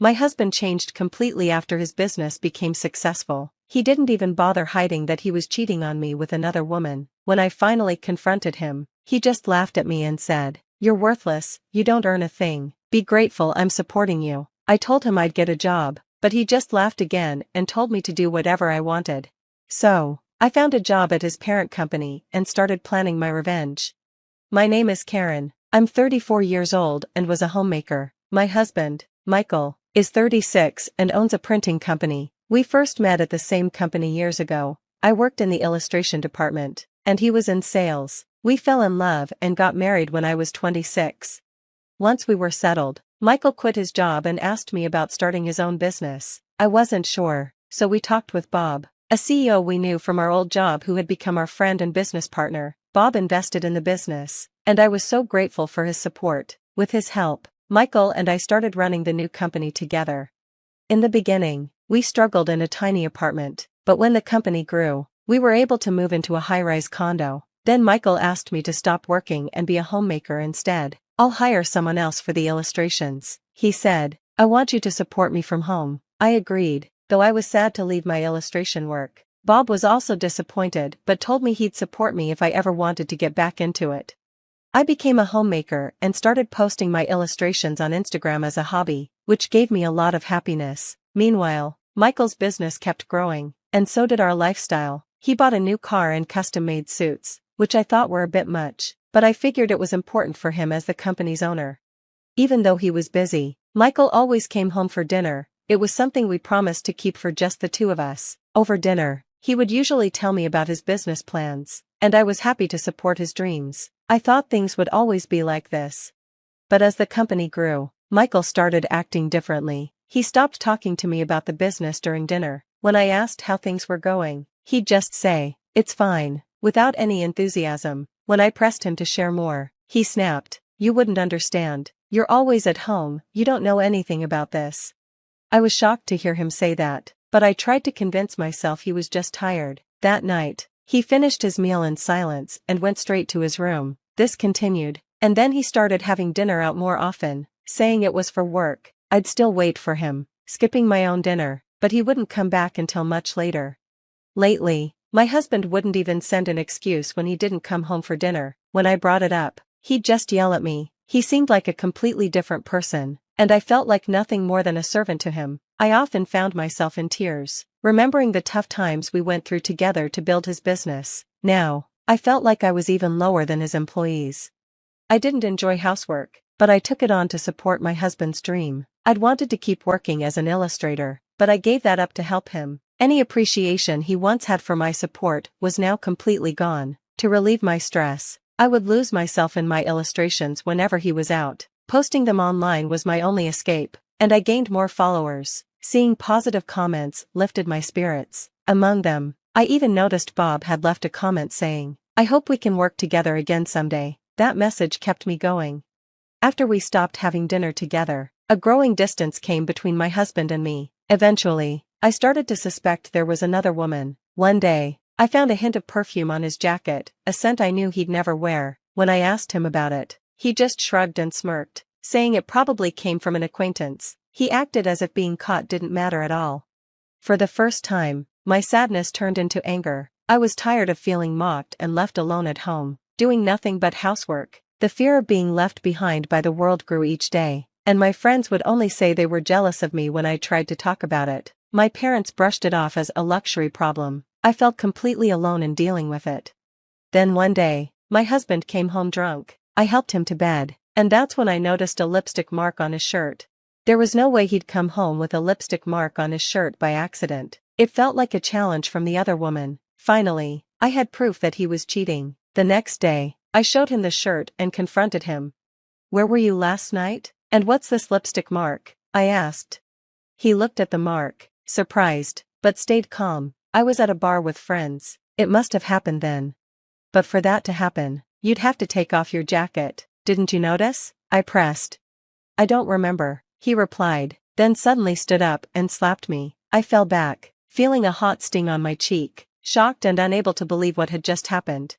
My husband changed completely after his business became successful. He didn't even bother hiding that he was cheating on me with another woman. When I finally confronted him, he just laughed at me and said, "You're worthless, you don't earn a thing. Be grateful I'm supporting you." I told him I'd get a job, but he just laughed again and told me to do whatever I wanted. So, I found a job at his parent company and started planning my revenge. My name is Karen. I'm 34 years old and was a homemaker. My husband, Michael, is 36 and owns a printing company. We first met at the same company years ago. I worked in the illustration department, and he was in sales. We fell in love and got married when I was 26. Once we were settled, Michael quit his job and asked me about starting his own business. I wasn't sure, so we talked with Bob, a CEO we knew from our old job who had become our friend and business partner. Bob invested in the business, and I was so grateful for his support. With his help, Michael and I started running the new company together. In the beginning, we struggled in a tiny apartment, but when the company grew, we were able to move into a high-rise condo. Then Michael asked me to stop working and be a homemaker instead. "I'll hire someone else for the illustrations," he said. "I want you to support me from home." I agreed, though I was sad to leave my illustration work. Bob was also disappointed but told me he'd support me if I ever wanted to get back into it. I became a homemaker and started posting my illustrations on Instagram as a hobby, which gave me a lot of happiness. Meanwhile, Michael's business kept growing, and so did our lifestyle. He bought a new car and custom-made suits, which I thought were a bit much, but I figured it was important for him as the company's owner. Even though he was busy, Michael always came home for dinner. It was something we promised to keep for just the two of us. Over dinner, he would usually tell me about his business plans, and I was happy to support his dreams. I thought things would always be like this. But as the company grew, Michael started acting differently. He stopped talking to me about the business during dinner. When I asked how things were going, he'd just say, "It's fine," without any enthusiasm. When I pressed him to share more, he snapped, "You wouldn't understand. You're always at home, you don't know anything about this." I was shocked to hear him say that, but I tried to convince myself he was just tired. That night, he finished his meal in silence and went straight to his room. This continued, and then he started having dinner out more often, saying it was for work. I'd still wait for him, skipping my own dinner, but he wouldn't come back until much later. Lately, my husband wouldn't even send an excuse when he didn't come home for dinner. When I brought it up, he'd just yell at me. He seemed like a completely different person, and I felt like nothing more than a servant to him. I often found myself in tears, remembering the tough times we went through together to build his business. Now, I felt like I was even lower than his employees. I didn't enjoy housework, but I took it on to support my husband's dream. I'd wanted to keep working as an illustrator, but I gave that up to help him. Any appreciation he once had for my support was now completely gone. To relieve my stress, I would lose myself in my illustrations whenever he was out. Posting them online was my only escape, and I gained more followers. Seeing positive comments lifted my spirits. Among them, I even noticed Bob had left a comment saying, "I hope we can work together again someday." That message kept me going. After we stopped having dinner together, a growing distance came between my husband and me. Eventually, I started to suspect there was another woman. One day, I found a hint of perfume on his jacket, a scent I knew he'd never wear. When I asked him about it, he just shrugged and smirked, saying it probably came from an acquaintance. He acted as if being caught didn't matter at all. For the first time, my sadness turned into anger. I was tired of feeling mocked and left alone at home, doing nothing but housework. The fear of being left behind by the world grew each day, and my friends would only say they were jealous of me when I tried to talk about it. My parents brushed it off as a luxury problem. I felt completely alone in dealing with it. Then one day, my husband came home drunk. I helped him to bed, and that's when I noticed a lipstick mark on his shirt. There was no way he'd come home with a lipstick mark on his shirt by accident. It felt like a challenge from the other woman. Finally, I had proof that he was cheating. The next day, I showed him the shirt and confronted him. "Where were you last night? And what's this lipstick mark?" I asked. He looked at the mark, surprised, but stayed calm. "I was at a bar with friends. It must have happened then." "But for that to happen, you'd have to take off your jacket. Didn't you notice?" I pressed. "I don't remember," he replied, then suddenly stood up and slapped me. I fell back, feeling a hot sting on my cheek, shocked and unable to believe what had just happened.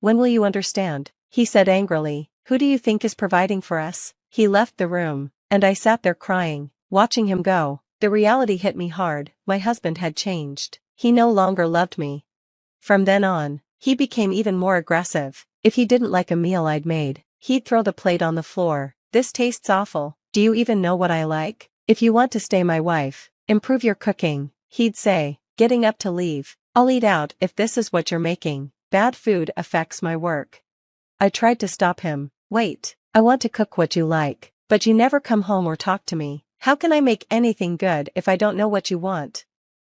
"When will you understand?" he said angrily. "Who do you think is providing for us?" He left the room, and I sat there crying. Watching him go, the reality hit me hard. My husband had changed. He no longer loved me. From then on, he became even more aggressive. If he didn't like a meal I'd made, he'd throw the plate on the floor. This tastes awful. Do you even know what I like? If you want to stay my wife, improve your cooking, he'd say, getting up to leave. I'll eat out if this is what you're making. Bad food affects my work. I tried to stop him. Wait, I want to cook what you like, but you never come home or talk to me. How can I make anything good if I don't know what you want?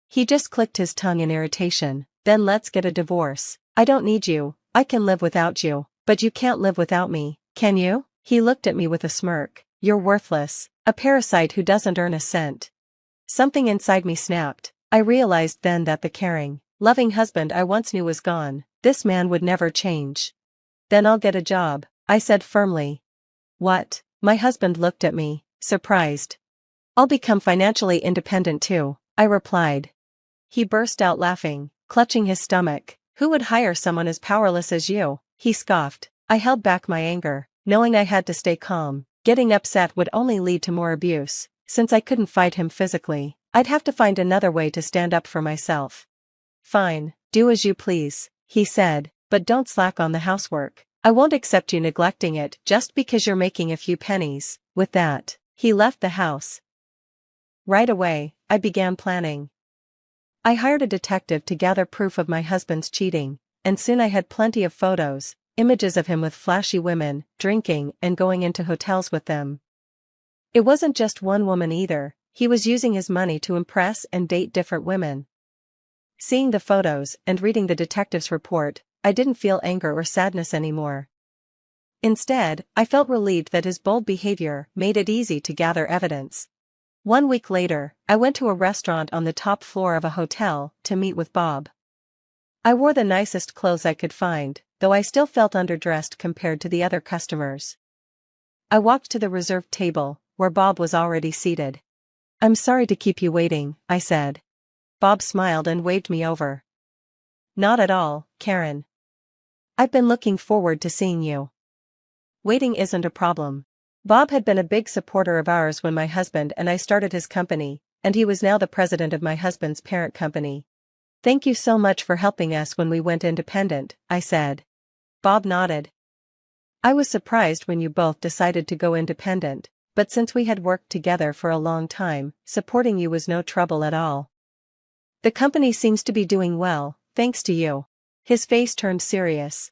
He just clicked his tongue in irritation. Then let's get a divorce. I don't need you. I can live without you. But you can't live without me, can you? He looked at me with a smirk. You're worthless. A parasite who doesn't earn a cent. Something inside me snapped. I realized then that the caring, loving husband I once knew was gone. This man would never change. Then I'll get a job, I said firmly. What? My husband looked at me, surprised. I'll become financially independent too, I replied. He burst out laughing, clutching his stomach. Who would hire someone as powerless as you? He scoffed. I held back my anger, knowing I had to stay calm. Getting upset would only lead to more abuse. Since I couldn't fight him physically, I'd have to find another way to stand up for myself. Fine, do as you please, he said, but don't slack on the housework. I won't accept you neglecting it just because you're making a few pennies. With that, he left the house. Right away, I began planning. I hired a detective to gather proof of my husband's cheating, and soon I had plenty of photos, images of him with flashy women, drinking and going into hotels with them. It wasn't just one woman either. He was using his money to impress and date different women. Seeing the photos and reading the detective's report, I didn't feel anger or sadness anymore. Instead, I felt relieved that his bold behavior made it easy to gather evidence. 1 week later, I went to a restaurant on the top floor of a hotel to meet with Bob. I wore the nicest clothes I could find, though I still felt underdressed compared to the other customers. I walked to the reserved table, where Bob was already seated. I'm sorry to keep you waiting, I said. Bob smiled and waved me over. Not at all, Karen. I've been looking forward to seeing you. Waiting isn't a problem. Bob had been a big supporter of ours when my husband and I started his company, and he was now the president of my husband's parent company. Thank you so much for helping us when we went independent, I said. Bob nodded. I was surprised when you both decided to go independent, but since we had worked together for a long time, supporting you was no trouble at all. The company seems to be doing well, thanks to you. His face turned serious.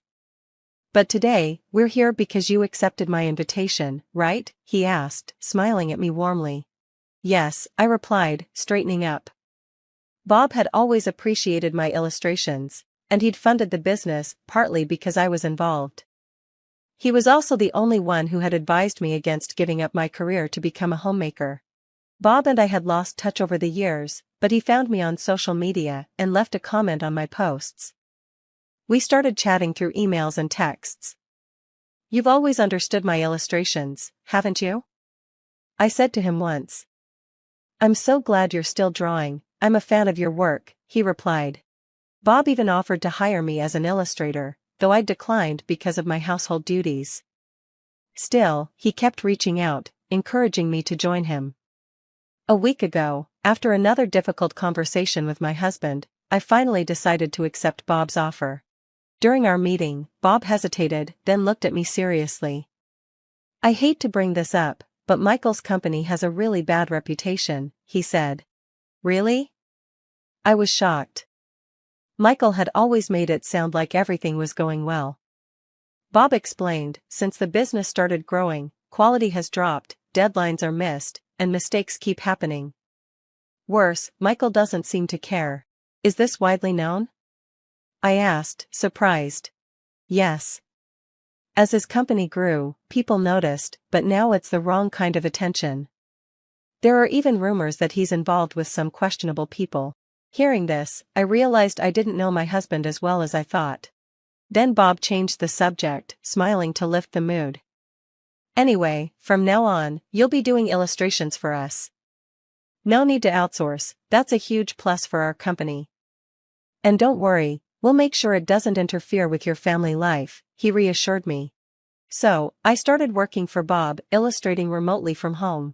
But today, we're here because you accepted my invitation, right? He asked, smiling at me warmly. Yes, I replied, straightening up. Bob had always appreciated my illustrations, and he'd funded the business partly because I was involved. He was also the only one who had advised me against giving up my career to become a homemaker. Bob and I had lost touch over the years, but he found me on social media and left a comment on my posts. We started chatting through emails and texts. You've always understood my illustrations, haven't you? I said to him once. I'm so glad you're still drawing. I'm a fan of your work, he replied. Bob even offered to hire me as an illustrator, though I declined because of my household duties. Still, he kept reaching out, encouraging me to join him. A week ago, after another difficult conversation with my husband, I finally decided to accept Bob's offer. During our meeting, Bob hesitated, then looked at me seriously. I hate to bring this up, but Michael's company has a really bad reputation, he said. Really? I was shocked. Michael had always made it sound like everything was going well. Bob explained, since the business started growing, quality has dropped, deadlines are missed, and mistakes keep happening. Worse, Michael doesn't seem to care. Is this widely known? I asked, surprised. Yes. As his company grew, people noticed, but now it's the wrong kind of attention. There are even rumors that he's involved with some questionable people. Hearing this, I realized I didn't know my husband as well as I thought. Then Bob changed the subject, smiling to lift the mood. Anyway, from now on, you'll be doing illustrations for us. No need to outsource, that's a huge plus for our company. And don't worry, we'll make sure it doesn't interfere with your family life, he reassured me. So, I started working for Bob, illustrating remotely from home.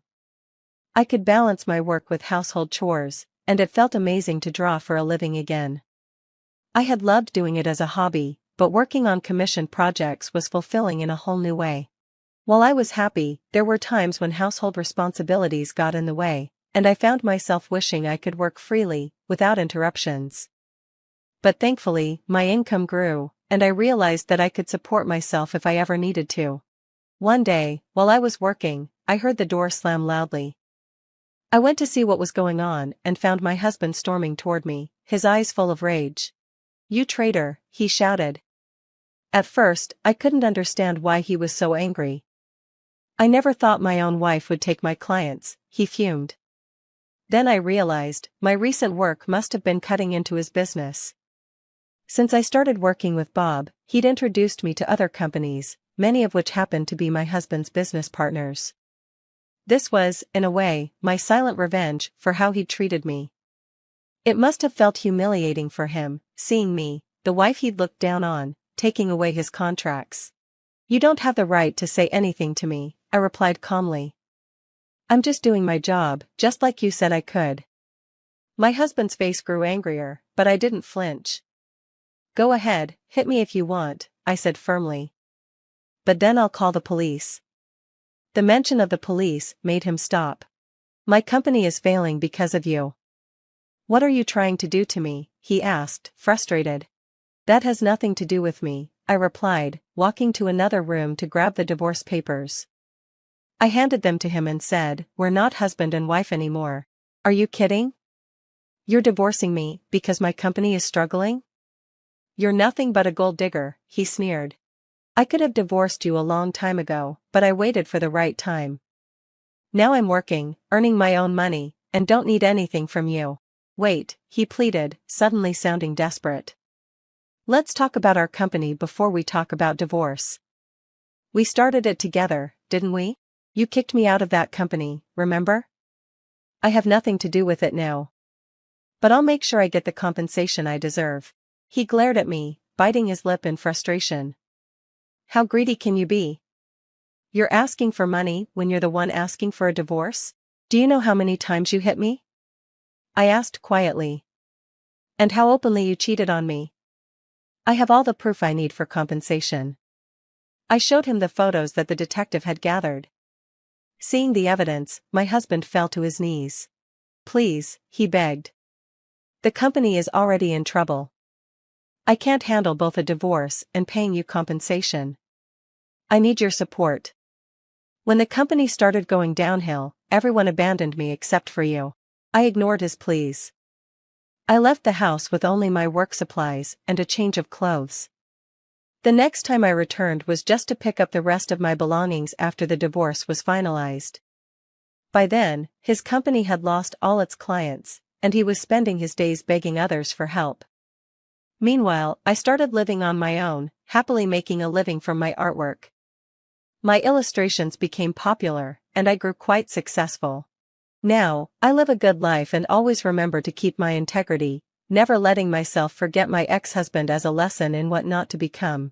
I could balance my work with household chores, and it felt amazing to draw for a living again. I had loved doing it as a hobby, but working on commissioned projects was fulfilling in a whole new way. While I was happy, there were times when household responsibilities got in the way, and I found myself wishing I could work freely, without interruptions. But thankfully, my income grew, and I realized that I could support myself if I ever needed to. One day, while I was working, I heard the door slam loudly. I went to see what was going on and found my husband storming toward me, his eyes full of rage. "You traitor," he shouted. At first, I couldn't understand why he was so angry. "I never thought my own wife would take my clients," he fumed. Then I realized, my recent work must have been cutting into his business. Since I started working with Bob, he'd introduced me to other companies, many of which happened to be my husband's business partners. This was, in a way, my silent revenge for how he'd treated me. It must have felt humiliating for him, seeing me, the wife he'd looked down on, taking away his contracts. "You don't have the right to say anything to me," I replied calmly. "I'm just doing my job, just like you said I could." My husband's face grew angrier, but I didn't flinch. "Go ahead, hit me if you want," I said firmly. "But then I'll call the police." The mention of the police made him stop. "My company is failing because of you." "What are you trying to do to me?" he asked, frustrated. "That has nothing to do with me," I replied, walking to another room to grab the divorce papers. I handed them to him and said, "We're not husband and wife anymore." "Are you kidding? You're divorcing me because my company is struggling? You're nothing but a gold digger," he sneered. "I could have divorced you a long time ago, but I waited for the right time. Now I'm working, earning my own money, and don't need anything from you." "Wait," he pleaded, suddenly sounding desperate. "Let's talk about our company before we talk about divorce. We started it together, didn't we? You kicked me out of that company, remember? I have nothing to do with it now. But I'll make sure I get the compensation I deserve." He glared at me, biting his lip in frustration. "How greedy can you be? You're asking for money when you're the one asking for a divorce? Do you know how many times you hit me?" I asked quietly. "And how openly you cheated on me?" "I have all the proof I need for compensation." I showed him the photos that the detective had gathered. Seeing the evidence, my husband fell to his knees. "Please," he begged. "The company is already in trouble. I can't handle both a divorce and paying you compensation. I need your support. When the company started going downhill, everyone abandoned me except for you." I ignored his pleas. I left the house with only my work supplies and a change of clothes. The next time I returned was just to pick up the rest of my belongings after the divorce was finalized. By then, his company had lost all its clients, and he was spending his days begging others for help. Meanwhile, I started living on my own, happily making a living from my artwork. My illustrations became popular, and I grew quite successful. Now, I live a good life and always remember to keep my integrity, never letting myself forget my ex-husband as a lesson in what not to become.